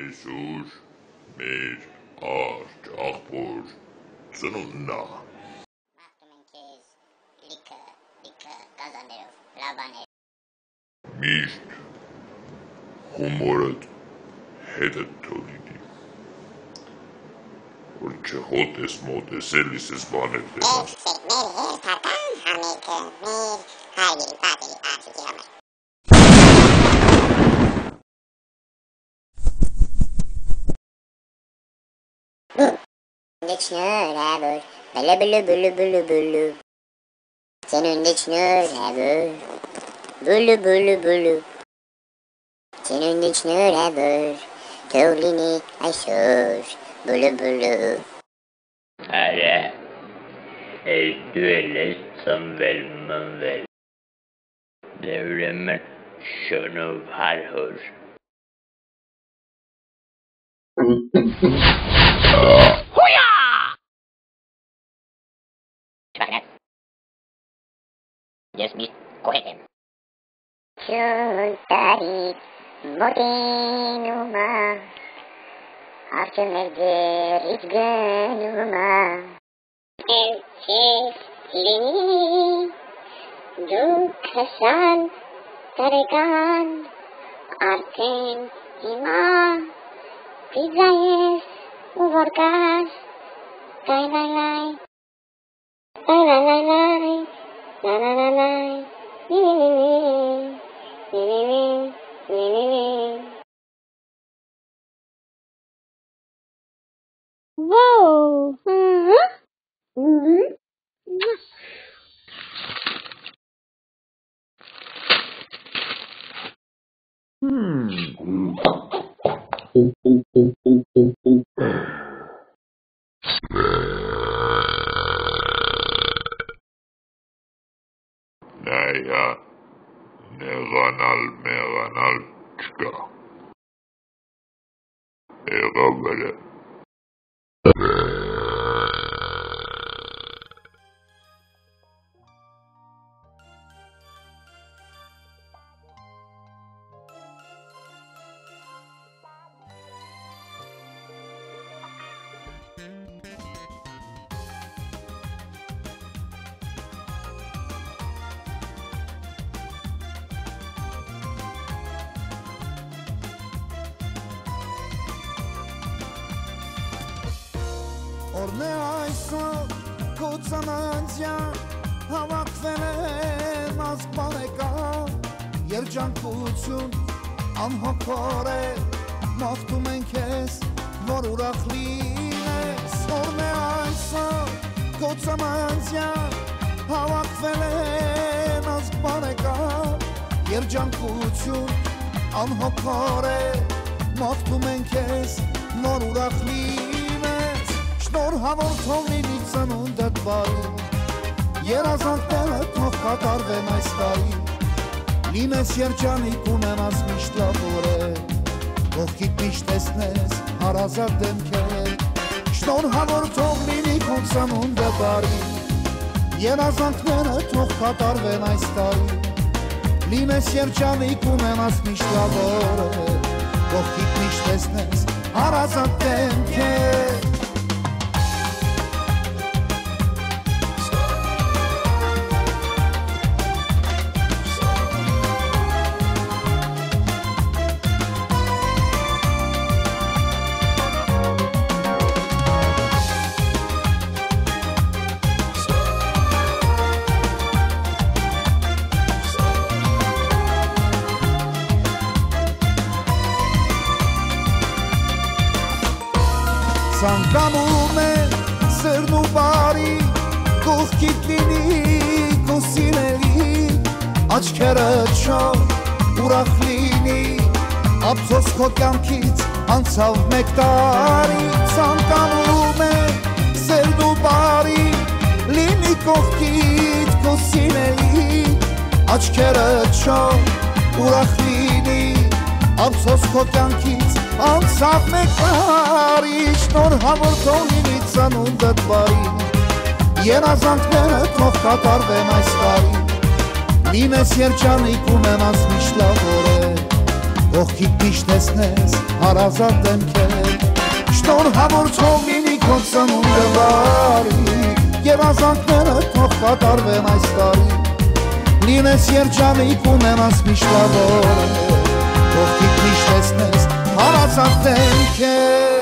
Այսօր մեր արջ աղբոր ծնունդն է։ Մաղթում ենք քեզ լիքը գազաններով, լավ բաներ։ Միշտ հումորդ հետդ թող լինի, որ չհոտես մոտես էլիս ես բաներ դենաս։ Մեր հերթական համերգը մեր հարգելի պատերի աղջիկի համար։ Շնորհավոր, բլու ծնունդը շնորհավոր, բլու ծնունդը շնորհավոր, թող լինի այսօր, բլու Արա, այս դու ես ծնվել մնվել, դե ուրեմն շնորհար հոր։ Ես միշտ կողետ եմ։ Չոր տարիք մոտենում է, արջը մեր ձեռից գնում է, Չես սիրելի, դու 20 տարեկան, արդեն հիմա պիզա ես ու որ կար, լայ La la la la, Whoa! Նայա, մեղանալ չկա, եղավերը։ Օրն է այսօր քո ծննդյան, հավաքվել են ազգ բարեկամ, երջանկություն անհոգոր է, մաղթում ենք քեզ, որ ուրախ լինես։ Օրն է այսօր քո ծննդյան, հավաքվել են ազգ բարեկամ, երջանկություն անհոգոր է, մաղթում ենք քեզ, որ ուրախ լինես։ Շնորհավոր թող լինի ծնունդդ բարի, երազանքները թող կատարվեն այս տարի, լինես երջանիկ ունենաս միշտ լավորը, կողքիդ միշտ տեսնես հարազատ դեմքեր։ Շնորհավոր թող լինի քո ծնունդը բարի, երազանքները թող կատարվեն այս տարի, լինես երջանիկ ունենաս միշտ լավորը, կողքիդ միշտ տեսնես հարազատ դեմքեր։ Ցանկանում է սերն ու բարի, կողքիդ լինի քո սիրելի, աչքերը չոր ուրախ լինի, ափսոս քո կյանքից անցավ մեկ տարի։ Ցանկանում է սերն ու բարի, լինի կողքիդ քո սիրելի, աչքերը չոր ուրախ լինի, ափսոս քո կյանքից անցավ մեկ տարի։ Շնորհավոր թող լինի ծնունդդ բարի, երազանքները թող կատարվեն այս տարի, լինես երջանիկ ունենաս միշտ լավորը, Կողքիդ միշտ տեսնես հարազատ դեմքեր Շնորհավոր թող լինի քո ծնունդը բարի Եվ ազանքները թող կատարվեն այս տարի Լինես երջանիկ ունենաս միշտ լավորը Կողքիդ միշտ տեսնես հարազատ դեմքեր